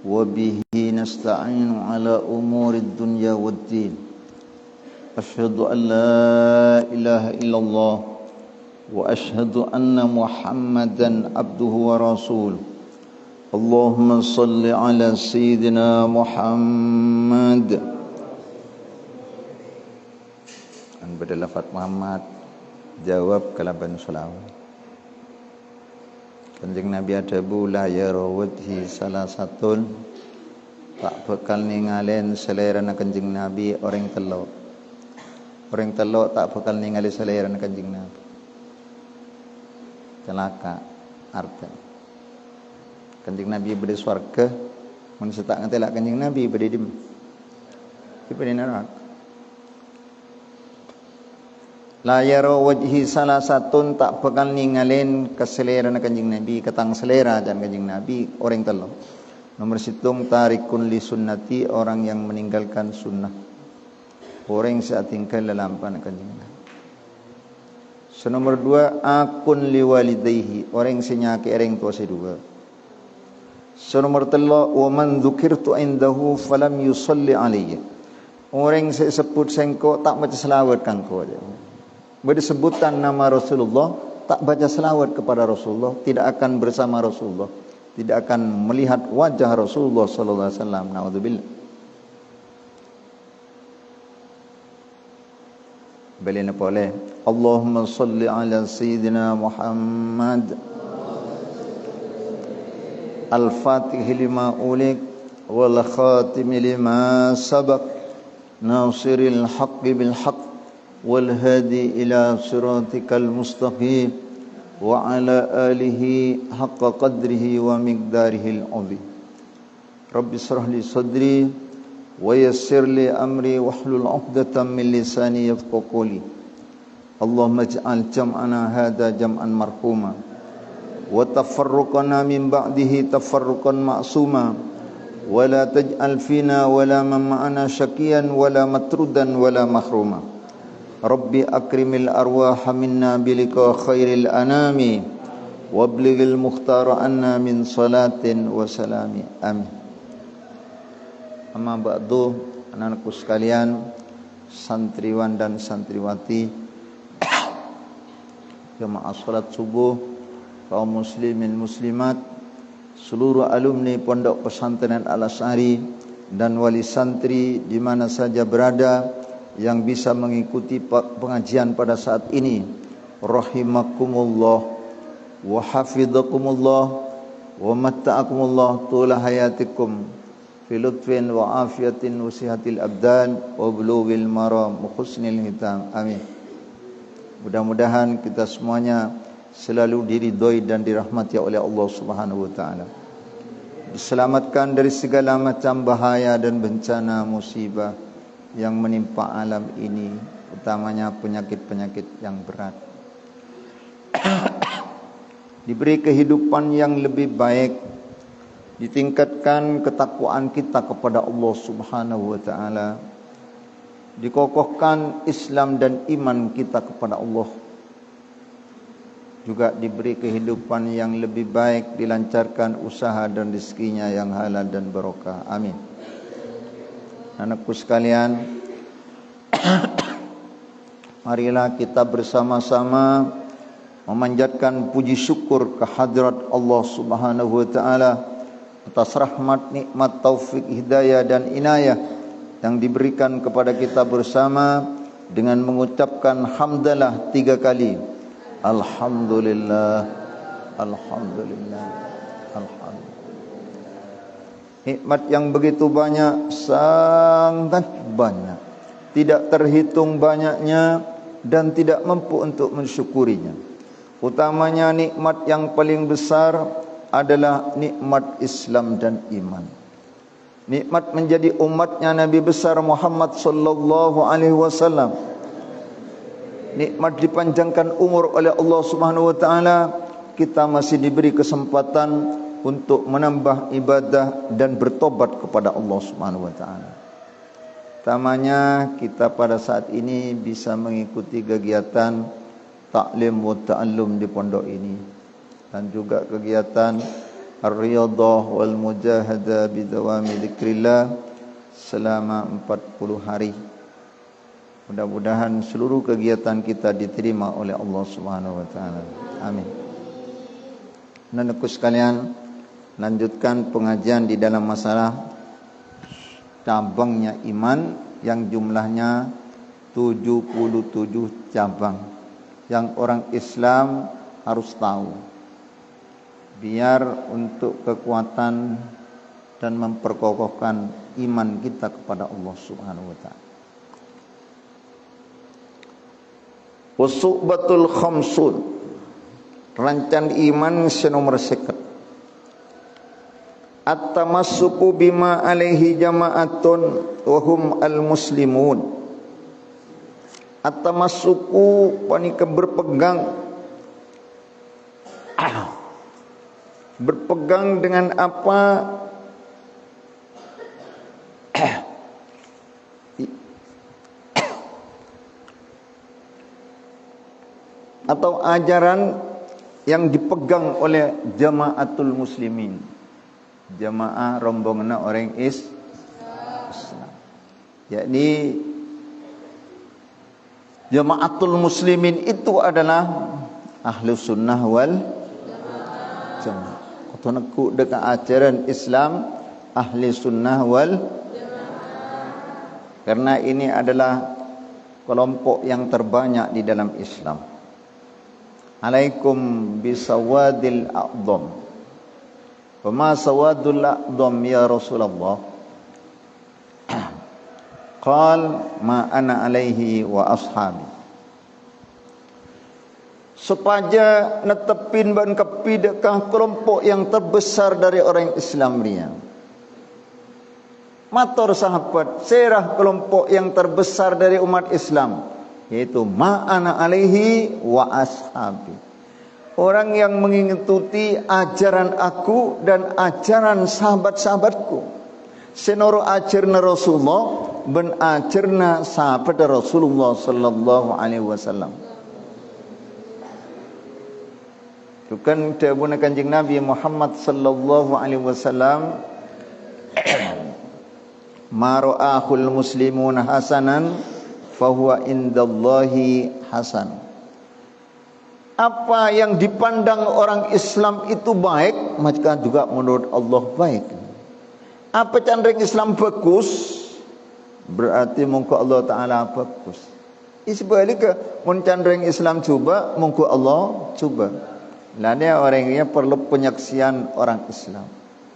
وبه نستعين على أمور الدنيا والدين أشهد أن لا إله إلا الله وأشهد أن محمدا عبده ورسوله اللهم صل على سيدنا محمد berlafaz Muhammad jawab kalaban selawat. Kanjeng Nabi adabu la yara wajhi salah satun tak bakal ningalen selerana Kanjeng Nabi orang telok tak bakal ningali selerana Kanjeng Nabi celaka arta Kanjeng Nabi berde swarga mun setak ngelak Kanjeng Nabi berde dim berde neraka. La yara wajhi salah satun tak bakal ningalin keselera Kanjeng Nabi ketang selera dan Kanjeng Nabi orang telo. Nomor situng tarikun li sunnati orang yang meninggalkan sunnah. Orang saat tinggal lalampan Kanjeng Nabi. Senomor dua akun li walidayhi orang senyaki ereng tua sedua. Senomor telo wa man dzukirtu indahu falam yusalli alayya. Orang sebut sengko tak baca selawat kangko aja. Bersebutan nama Rasulullah tak baca selawat kepada Rasulullah tidak akan bersama Rasulullah tidak akan melihat wajah Rasulullah sallallahu alaihi wasallam. Naudzubillah. Beliau boleh Allahumma salli ala sayyidina Muhammad al-fatih lima ulik wal khatim lima sabaq nasiril haqqi bil haqq والهادي إلى صراطك المستقيم وعلى آله حق قدره ومقداره العظيم رب اشرح لي صدري ويسر لي أمري واحلل عقدة من لساني يفقهوا قولي اللهم اجعل جمعنا هذا جمعا مرحوما وتفرقنا من بعده تفرقا معصوما ولا تجعل فينا ولا من معنا شقيا ولا مطرودا ولا محروما Rabbi akrimil arwah minna bilika khairil anami wablighil mukhtara anna min salatin wa salami amin. Amma ba'du, anak-anakku sekalian, santriwan dan santriwati jemaah salat subuh, kaum muslimin muslimat, seluruh alumni Pondok Pesantren Al-Asy'ari dan wali santri di mana saja berada yang bisa mengikuti pengajian pada saat ini, rahimakumullah wa hafidhakumullah wa matta'akumullah tula hayatikum fi lutfin wa afiyatin wa sihatil abdan wa bulughil maram wa husnil hitam amin. Mudah-mudahan kita semuanya selalu diridhoi dan dirahmati oleh Allah Subhanahu wa taala, diselamatkan dari segala macam bahaya dan bencana musibah yang menimpa alam ini, utamanya penyakit-penyakit yang berat. Diberi kehidupan yang lebih baik, ditingkatkan ketakwaan kita kepada Allah Subhanahu wa taala, dikokohkan Islam dan iman kita kepada Allah. Juga diberi kehidupan yang lebih baik, dilancarkan usaha dan rezekinya yang halal dan barokah. Amin. Anakku sekalian, marilah kita bersama-sama memanjatkan puji syukur kehadirat Allah Subhanahu wa taala atas rahmat, nikmat, taufik, hidayah dan inayah yang diberikan kepada kita bersama dengan mengucapkan hamdalah 3 kali. Alhamdulillah, alhamdulillah, alhamdulillah. Nikmat yang begitu banyak, sangat banyak, tidak terhitung banyaknya dan tidak mampu untuk mensyukurinya. Utamanya nikmat yang paling besar adalah nikmat Islam dan iman. Nikmat menjadi umatnya Nabi besar Muhammad sallallahu alaihi wasallam. Nikmat dipanjangkan umur oleh Allah Subhanahu wa taala, kita masih diberi kesempatan untuk menambah ibadah dan bertobat kepada Allah Subhanahu wa taala. Tamanya kita pada saat ini bisa mengikuti kegiatan taklim wa ta'allum di pondok ini dan juga kegiatan ar-riyadah wal mujahadah bidawami dzikrillah selama 40 hari. Mudah-mudahan seluruh kegiatan kita diterima oleh Allah Subhanahu wa taala. Amin. Anak-anakku sekalian, lanjutkan pengajian di dalam masalah cabangnya iman yang jumlahnya 77 cabang yang orang Islam harus tahu biar untuk kekuatan dan memperkokohkan iman kita kepada Allah Subhanahu wa taala. Wasubatul khamsun, rancan iman senomor seket. At-tamassuku bima alaihi jama'atun wa hum al-muslimun. At-tamassuku panika berpegang. Berpegang dengan apa? Atau ajaran yang dipegang oleh jamaatul muslimin. Jamaah rombongan orang Islam. Yakni jamaatul muslimin itu adalah ahlu sunnah wal jamaah. Kotonaku dekat ajaran Islam ahli sunnah wal jamaah. Karena ini adalah kelompok yang terbanyak di dalam Islam. Alaikum bisawadil a'dham. Fama sawadul a'dham ya Rasulullah? Qal ma ana alaihi wa ashabi. Supaya netepin ban kepidekah kelompok yang terbesar dari orang Islam riang. Matur sahabat, serah kelompok yang terbesar dari umat Islam, yaitu ma'ana alaihi wa ashabi. Orang yang mengikuti ajaran aku dan ajaran sahabat-sahabatku. Senoro ajarna Rasulullah ben ajarna sahabat Rasulullah sallallahu alaihi wasallam. Itu kan dawuh Kanjeng Nabi Muhammad sallallahu alaihi wasallam, ma ra'ahul muslimuna hasanan fahuwa indallahi hasan. Apa yang dipandang orang Islam itu baik, maka juga menurut Allah baik. Apa candring Islam bagus, berarti mungku Allah Ta'ala bagus. Sebaliknya, mun candring Islam coba, mungku Allah coba. Lainnya orangnya perlu penyaksian orang Islam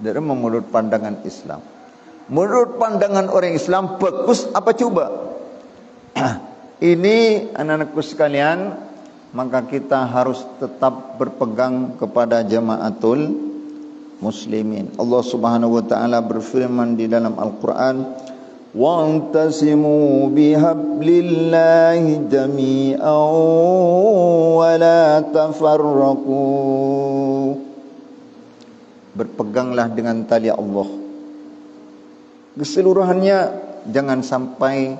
dari menurut pandangan Islam. Menurut pandangan orang Islam bagus apa coba? Ini anak-anakku sekalian, maka kita harus tetap berpegang kepada jamaatul muslimin. Allah Subhanahu wa taala berfirman di dalam Al-Qur'an, wa'tasimu bihablillahi jami'an wa la tafarraqu. Berpeganglah dengan tali Allah keseluruhannya, jangan sampai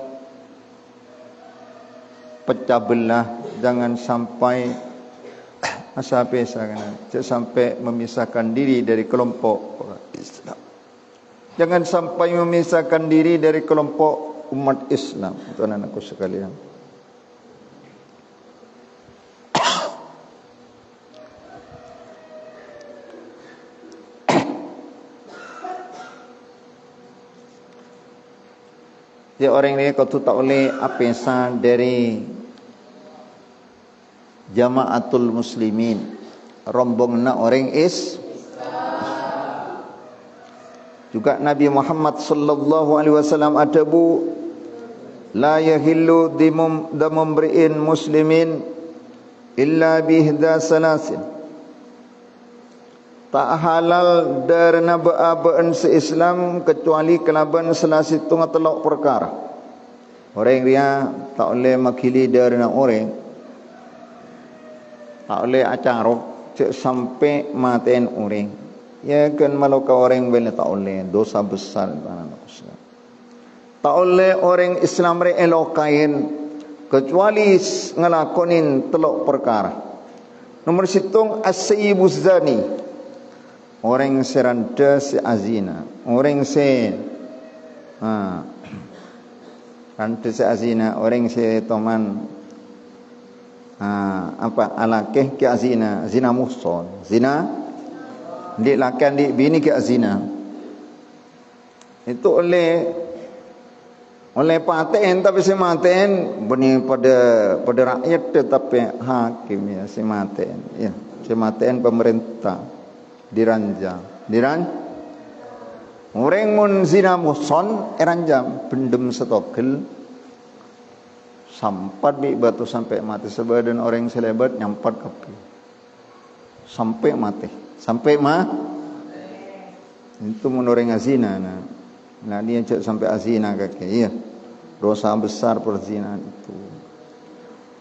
pecah belah, jangan sampai sampai memisahkan diri dari kelompok Islam. Jangan sampai memisahkan diri dari kelompok umat Islam. Tuan-tuanku sekalian, dia orang ini kau tu tak boleh apesa dari jamaatul muslimin, rombongan orang Islam. Juga Nabi Muhammad sallallahu alaihi wasallam adabu, la yahillu damum mri'in muslimin illa bihda salasin. Tak halal darna ba'abaan se-Islam kecuali kelaban selasi tunga telok perkara. Orang dia tak boleh makili darna orang, tak boleh acarok cek sampai maten orang. Ya kan malu kau orang boleh tak boleh, dosa besar. Tak boleh orang Islam elokain kecuali ngelakonin telok perkara. Nomor situng as-sayyibu zani, orang seranda si azina, orang se randa si azina, orang se toman alakeh ke azina, zina muhson, zina di lakan di bini ke azina. Itu oleh paten, tapi si maten beni pada rakyat tetapi hakim ya si maten ya si maten pemerintah diranjang orang mun zina muson eranjam bendem setogel sampat di batu sampai mati sebadan orang selebat nyampat kapi sampai mati itu mun orang azina nah dia cek sampai azina kakek iya dosa besar perzinahan itu.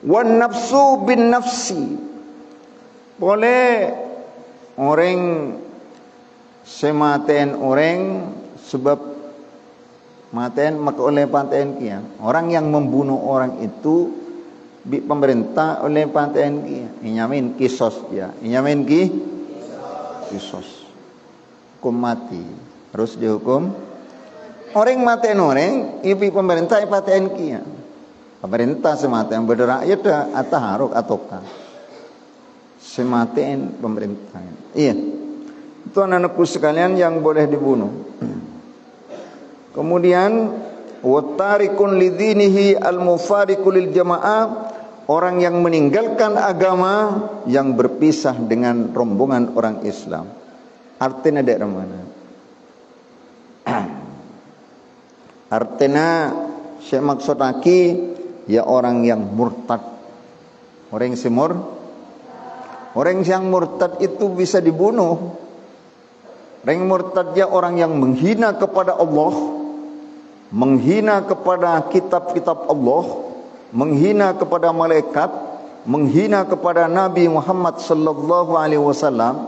Wan nafsu bin nafsi, boleh orang sematen orang sebab maten maka oleh paten kia. Orang yang membunuh orang itu bi pemerintah oleh paten kia. Inyamin kisos dia, inyamin kisos. Hukum mati harus dihukum. Orang maten orang, ibu pemerintah paten kia. Pemerintah sematen berderakyat atau haruk ataukah sematen pemerintah. Iya, itu anak-anakku sekalian yang boleh dibunuh. Kemudian watarikun lidinihi al-mufariqu lil jamaah, orang yang meninggalkan agama yang berpisah dengan rombongan orang Islam. Artinya dari mana? Artinya saya maksud lagi ya orang yang murtad. Orang yang murtad itu bisa dibunuh. Orang murtad ya orang yang menghina kepada Allah, menghina kepada kitab-kitab Allah, menghina kepada malaikat, menghina kepada Nabi Muhammad sallallahu alaihi wasallam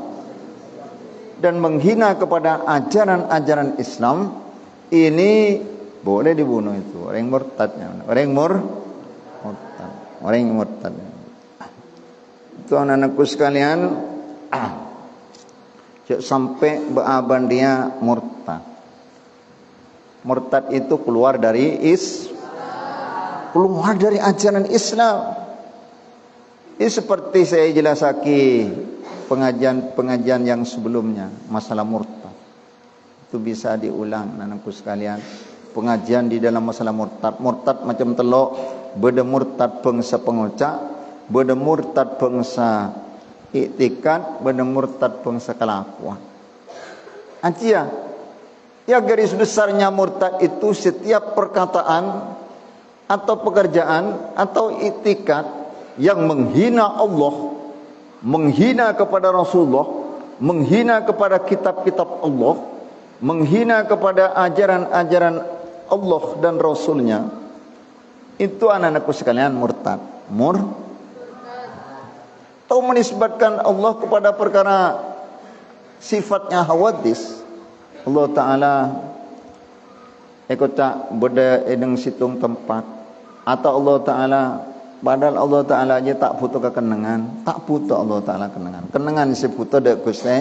dan menghina kepada ajaran-ajaran Islam. Ini boleh dibunuh itu orang murtadnya, orang murtad. Itu anak-anakku sekalian, sampai beaban dia murtad. Murtad itu keluar dari ajaran Islam. Ini seperti saya jelasaki pengajian yang sebelumnya masalah murtad. Itu bisa diulang anak-anakku sekalian. Pengajian di dalam masalah murtad macam telok, beda murtad bangsa pengocak, beda murtad bangsa iktikad, beda murtad bangsa kelakuan. Ancia, ya garis besarnya murtad itu setiap perkataan atau pekerjaan atau iktikad yang menghina Allah, menghina kepada Rasulullah, menghina kepada kitab-kitab Allah, menghina kepada ajaran-ajaran Allah dan Rasulnya, itu anak-anakku sekalian murtad. Atau menisbatkan Allah kepada perkara sifatnya hawadis. Allah Ta'ala tak beda edeng situng tempat. Atau Allah Ta'ala, padahal Allah Ta'ala aja tak butuh kekenangan. Tak butuh Allah Ta'ala kenangan. Kenangan si butuh dek Gusti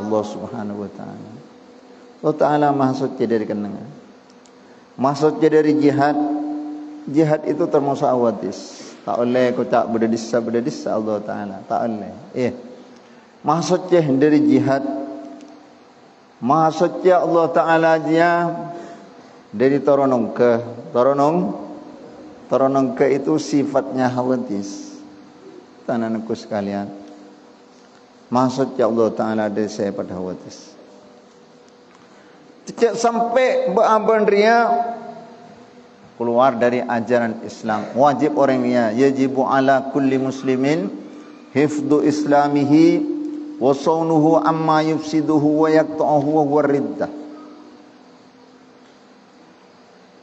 Allah Subhanahu Wa Ta'ala. Allah Ta'ala maksudnya dari kenangan. Maksudnya dari jihad. Jihad itu termasuk awadis. Tak boleh kau tak berdisa Allah Ta'ala. Tak boleh. Maksudnya dari jihad. Maksudnya Allah Ta'ala dia dari toronong ke itu sifatnya hawadis. Anak-anakku sekalian, maksudnya Allah Ta'ala dari saya pada hawadis. Tidak sampai beaban ria keluar dari ajaran Islam. Wajib orangnya, yajibu ala kulli muslimin hifdhu islamihi wa saunuhu amma yufsiduhu wa yaqta'uhu wa huwa riddah.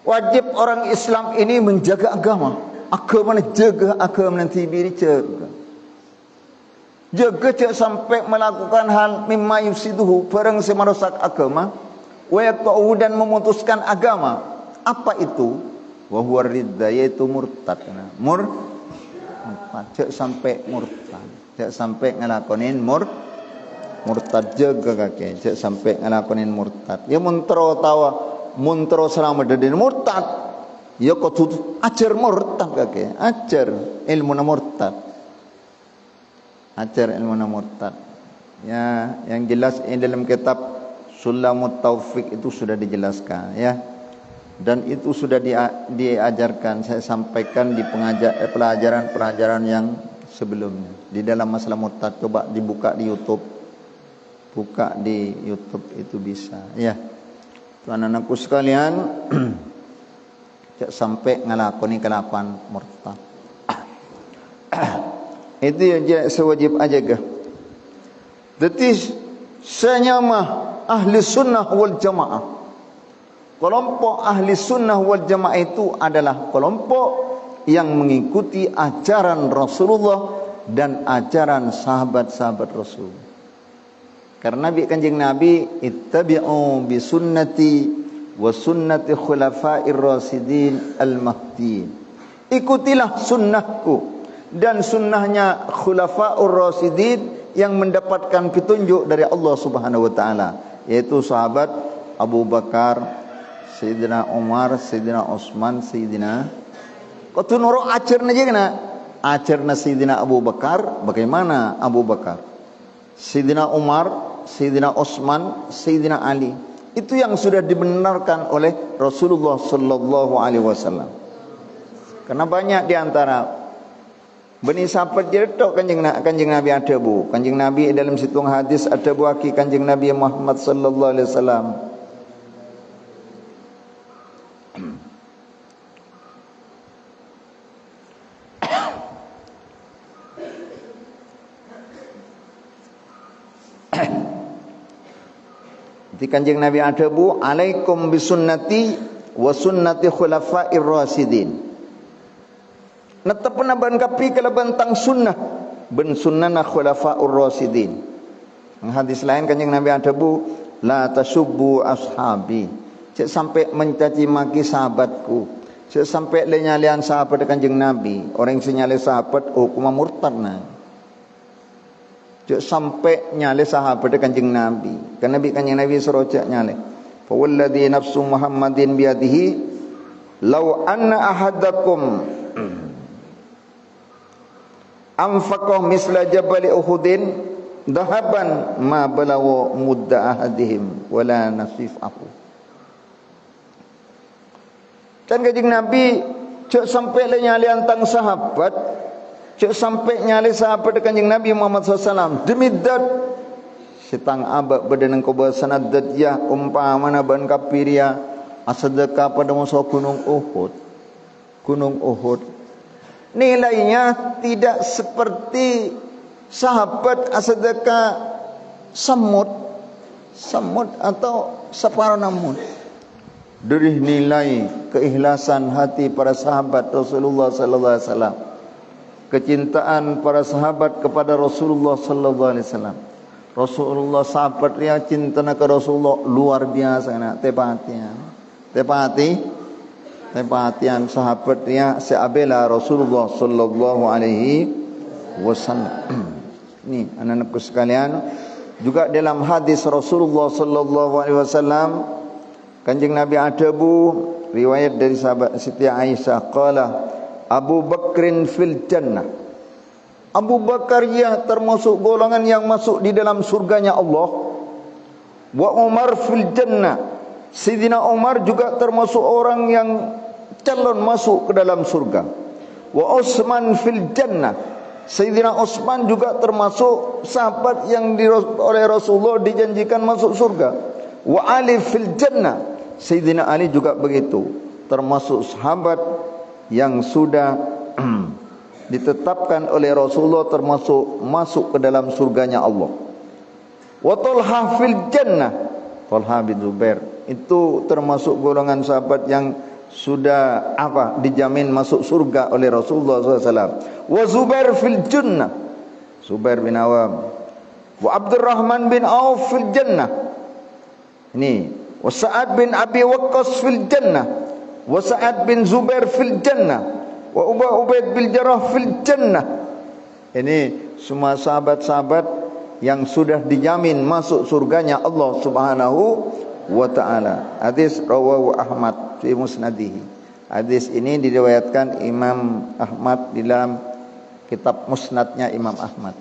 Wajib orang Islam ini menjaga agama. Agama jaga, agama nanti biri jaga. Jaga cak sampai melakukan hal mimma yufsiduhu, barang merusak agama, wa yaqta'uhu dan memutuskan agama. Apa itu? Wa huwa riddah, yaitu murtad. Cak sampai murtad, cak sampai ngelakonin murtad jaga kaki cek sampai ngelakonin murtad ya muntro tawa muntro selama dedin murtad ya kau tuh ajar murtad kaki ajar ilmu na murtad ajar ilmu na murtad ya yang jelas ini dalam kitab Sulamut Taufik itu sudah dijelaskan ya dan itu sudah diajarkan saya sampaikan di pelajaran-pelajaran yang sebelumnya di dalam masalah murtad. Coba dibuka di YouTube, buka di YouTube itu bisa ya anak-anakku sekalian. Sampai ngelakoni kelakuan murtad itu ya sewajib aja gak jadi senyama ahli sunnah wal jamaah. Kelompok ahli sunnah wal jamaah itu adalah kelompok yang mengikuti ajaran Rasulullah dan ajaran sahabat-sahabat Rasul. Karena kanjeng Nabi ittabi'u bi sunnati wa sunnati khulafa'ir rasidin al-mahdiin. Ikutilah sunnahku dan sunnahnya khulafa'ur rasidin yang mendapatkan petunjuk dari Allah Subhanahu wa taala, yaitu sahabat Abu Bakar, Sayyidina Umar, Sayyidina Utsman, Sayyidina kau nurut ajarna je kena ajarna Sayyidina Abu Bakar. Bagaimana Abu Bakar, Sayyidina Umar, Sayyidina Utsman, Sayyidina Ali, itu yang sudah dibenarkan oleh Rasulullah sallallahu alaihi wasallam. Karena banyak di antara Bani sahabat jetok kanjeng Nabi ada bu. Kanjeng Nabi dalam situng hadis ada bu aki kanjeng Nabi Muhammad sallallahu alaihi wasallam. Di kanjeng Nabi ada bu, alaikum bisunnati wa sunnati khulafa'ir rasidin. Netepna ban kapi kala bentang sunnah ben sunnana khulafa'ur rasidin. Hadis lain kanjeng Nabi ada bu, la tasubbu ashabi. Cek sampai mencaci maki sahabatku. Cek sampai lenyalian sahabat kanjeng Nabi. Orang yang nyale sahabat hukum murtadna. Cek sampai nyale sahabat kanjeng Nabi. Kan Nabi kanjeng Nabi suruh cek nyale. Fa walladzi nafsu Muhammadin biyadihi law anna ahadakum anfaqah misla jabali Uhudin dahaban ma balawa mudda ahadihim wala nasifahu. Dan kanjeng Nabi cek sampai nyali antang sahabat, cek sampai nyali sahabat kanjeng Nabi Muhammad SAW demi dat sitang abak badan engkau bahasan dat ya umpamana ban kapiria asadaka pada masa gunung Uhud nilainya tidak seperti sahabat asadaka semut atau separuh namun dari nilai keikhlasan hati para sahabat Rasulullah sallallahu alaihi wasallam, kecintaan para sahabat kepada Rasulullah sallallahu alaihi wasallam. Rasulullah sahabat dia cinta ke Rasulullah luar biasa nak tepatian sahabat dia seabela Rasulullah sallallahu alaihi wasallam. Ini anak-anakku sekalian, juga dalam hadis Rasulullah sallallahu alaihi wasallam kanjeng Nabi ada bu riwayat dari sahabat Siti Aisyah qala Abu Bakrin fil jannah. Abu Bakar ya termasuk golongan yang masuk di dalam surganya Allah. Wa Umar fil jannah. Sayyidina Umar juga termasuk orang yang calon masuk ke dalam surga. Wa Utsman fil jannah. Sayyidina Utsman juga termasuk sahabat yang oleh Rasulullah dijanjikan masuk surga. Wa Ali fil jannah. Sayyidina Ali juga begitu, termasuk sahabat yang sudah ditetapkan oleh Rasulullah termasuk masuk ke dalam surganya Allah. Wa Talha fil jannah. Talha bin Zubair itu termasuk golongan sahabat yang sudah dijamin masuk surga oleh Rasulullah SAW. Wa Zubair fil jannah. Zubair bin Awam. Wa Abdurrahman bin Auf fil jannah. Ini. Wa Sa'ad bin Abi Waqqas fil jannah. Wa Sa'ad bin Zubair fil jannah. Wa Ubaid bin Jarrah fil jannah. Ini semua sahabat-sahabat yang sudah dijamin masuk surganya Allah Subhanahu wa taala. Hadis rawahu Ahmad fi musnadihi. Hadis ini diriwayatkan Imam Ahmad di dalam kitab musnadnya Imam Ahmad.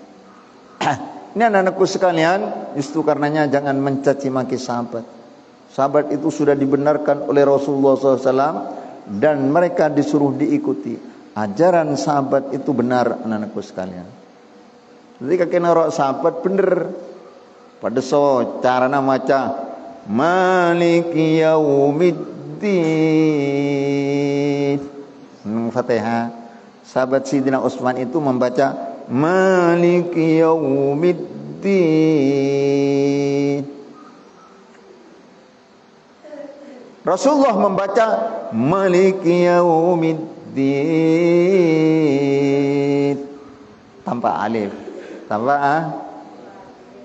Ini anak-anakku sekalian, justru karenanya jangan mencaci maki sahabat. Sahabat itu sudah dibenarkan oleh Rasulullah SAW dan mereka disuruh diikuti. Ajaran sahabat itu benar, anak-anakku sekalian. Jadi kakek narok sahabat bener. Pada so carana maca Maliki Yaumiddin. Fatihah. Sahabat Sayyidina Utsman itu membaca Maliki Yaumiddin. Rasulullah membaca Maliki Yaumiddin tanpa alif, tanpa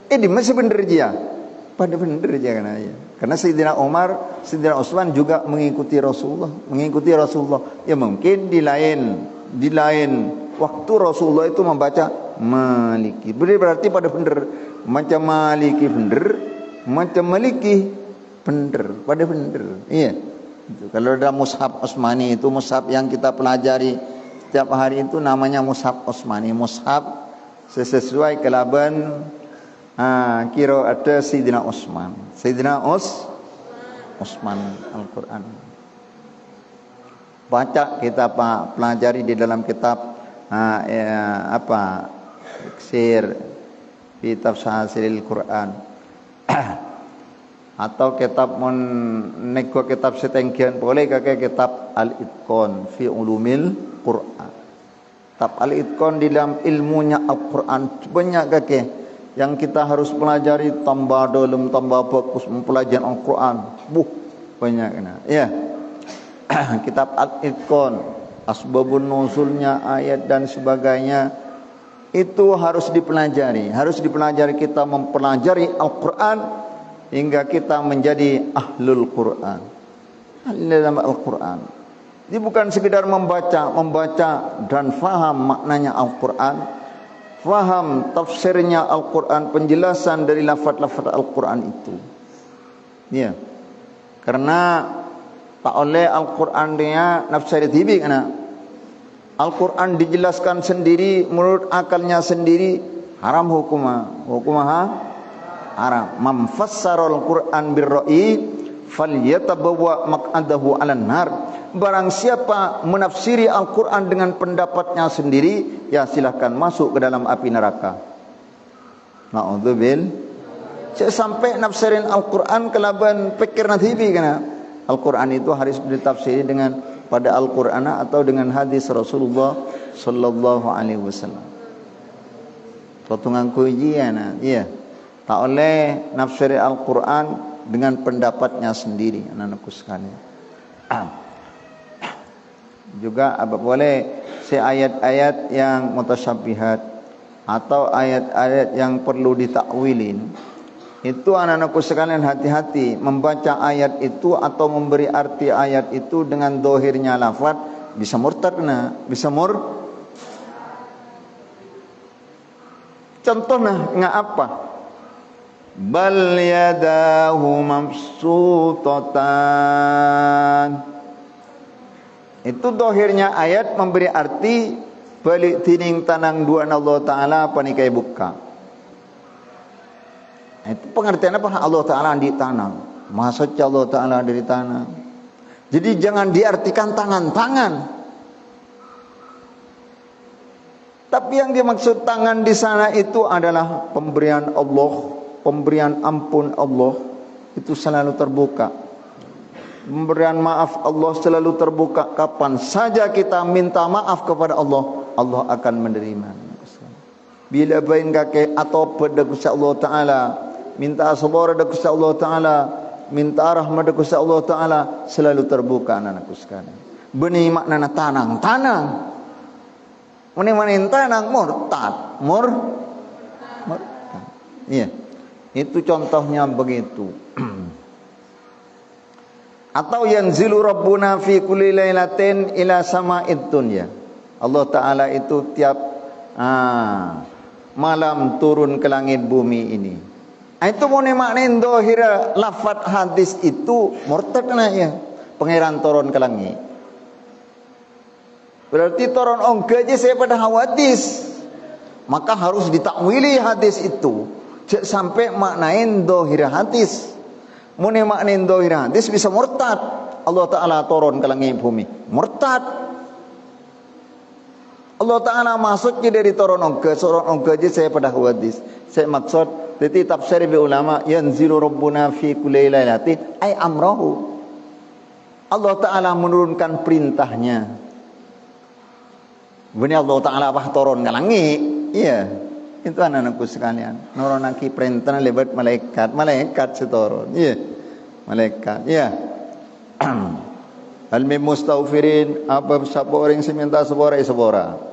ini masih benar dia. Pada benar dia karena Sayyidina Umar, Sayyidina Utsman juga mengikuti Rasulullah. Ya mungkin di lain waktu Rasulullah itu membaca Maliki. Berarti pada benar macam Maliki benar, macam Maliki bener, pada bener. Iya. Kalau ada mushaf Utsmani itu mushaf yang kita pelajari setiap hari itu namanya mushaf Utsmani. Mushaf sesuai kelaban kira ada Sayyidina Utsman. Sayyidina Utsman Al-Qur'an. Baca kita pelajari di dalam kitab tafsir kitab Tafsiril Quran. Atau kitab nego kitab setenggian boleh kakek kitab Al-Itqan fi ulumil Quran. Kitab Al-Itqan di dalam ilmunya Al-Quran banyak kakek yang kita harus pelajari, tambah dalam tambah bagus mempelajari Al-Quran. Banyak kena. Ya. Kitab Al-Itqan, asbabun nuzulnya, ayat dan sebagainya itu harus dipelajari. Harus dipelajari, kita mempelajari Al-Quran hingga kita menjadi ahlul Quran. Dalam Al-Quran. Jadi bukan sekedar membaca dan faham maknanya Al-Quran, faham tafsirnya Al-Quran, penjelasan dari lafaz-lafaz Al-Quran itu. Ya. Karena tak oleh Al-Quran dia nafsir tibi kana. Al-Quran dijelaskan sendiri menurut akalnya sendiri, haram hukumah haram. Man fassarul Quran birra'i falyatabawwa maq'adahu 'alan nar. Barang siapa menafsiri Al-Quran dengan pendapatnya sendiri, ya silahkan masuk ke dalam api neraka. Na'udzubil. Sampai nafsirin Al-Quran kelaban pikir natibi kana. Al-Quran itu harus ditafsiri dengan pada Al-Quran atau dengan hadis Rasulullah sallallahu alaihi wasallam. Potongan ujian, iya. Tak oleh nafsiri Al-Quran dengan pendapatnya sendiri, anak-anakku sekalian. Juga boleh ayat-ayat yang mutasyabihat atau ayat-ayat yang perlu ditakwilin. Itu anak-anakku sekalian hati-hati membaca ayat itu atau memberi arti ayat itu dengan dohirnya lafaz, bisa murtad contohnya ngak apa? Bal yadahu mabsutatan. Itu dohirnya ayat memberi arti balik tining tanang dua Allah Ta'ala panikai buka. Itu pengertian apa? Allah Ta'ala di tanang. Maksudnya Allah Ta'ala dari tanang. Jadi jangan diartikan tangan-tangan. Tapi yang dimaksud tangan di sana itu adalah pemberian Allah, pemberian ampun Allah itu selalu terbuka. Pemberian maaf Allah selalu terbuka. Kapan saja kita minta maaf kepada Allah, Allah akan menerima. Bila bain kakek atau pada Gusti Allah Ta'ala, minta sabar pada Gusti Allah Ta'ala, minta rahmat pada Gusti Allah Ta'ala, selalu terbuka anak-anakku sekalian. Benih maknana tanang. Menih tanang murtad. Iya. Itu contohnya begitu. Atau yanzilu rabbuna fi kulli lailatin ila sama'id dunya. Allah Ta'ala itu tiap malam turun ke langit bumi ini. Itu mone maknain dohira lafad hadis itu murtad na ya. Pangeran turun ke langit. Berarti turun ongga je saya pada hadis. Maka harus ditakwili hadis itu. Cek sampai maknain dohira hadis. Mone maknain dohira hadis bisa murtad. Allah Ta'ala turun ke langit bumi. Murtad. Allah Ta'ala maksudnya dari turun ongga je saya pada hadis. Saya maksud jadi tafsir bi ulama yanzilu rabbuna fi kulli lailatin ay amrahu. Allah Ta'ala menurunkan perintahnya. Benar Allah Ta'ala apa turun ke langit. Iya. Itu anak-anakku sekalian. Nuronaki perintah lewat malaikat. Malaikat seturun. Iya. Malaikat. Iya. Al-mim mustaghfirin apa siapa orang seminta sebora.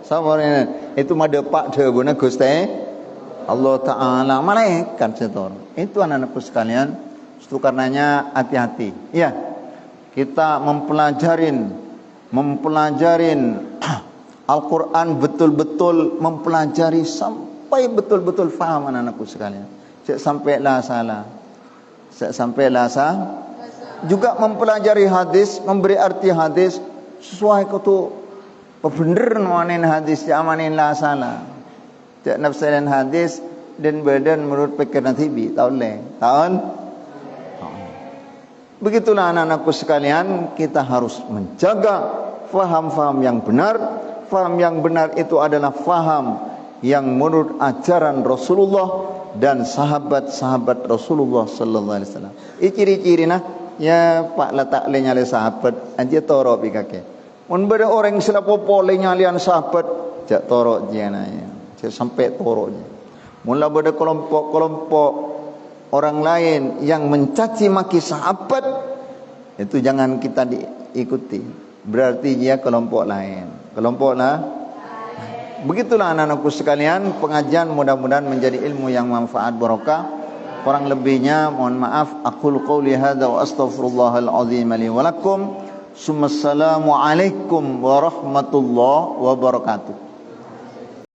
Sabora itu madepak debuna Gusti Allah Ta'ala malaikat seturun. Itu anak-anakku sekalian. Itu karenanya hati-hati. Iya. Kita mempelajarin Al-Quran betul-betul mempelajari sampai betul-betul faham anak-anakku sekalian. Sampailah salah. Sampailah salah. Juga mempelajari hadis, memberi arti hadis sesuai kutu bener manin hadis, amanin la salah. Cek nafsiran hadis dan badan menurut pikiran tibi. Tahun. Begitulah anak-anakku sekalian, kita harus menjaga faham-faham yang benar. Faham yang benar itu adalah faham yang menurut ajaran Rasulullah dan sahabat-sahabat Rasulullah sallallahu alaihi wasallam. Ciri-ciri nah ya pak letak le nyale sahabat anjir toro pi kake. Mun beda orang selapo le nyalian sahabat jak toro jiananya. Jak sampai toronya. Mula beda kelompok-kelompok orang lain yang mencaci maki sahabat itu jangan kita diikuti. Berarti dia kelompok lain. Kelompoklah. Begitulah anak-anakku sekalian, pengajian mudah-mudahan menjadi ilmu yang manfaat barokah. Kurang lebihnya mohon maaf. Aqul qouli hadza wa astaghfirullahal azim li wa lakum. Assalamu alaikum warahmatullahi wabarakatuh.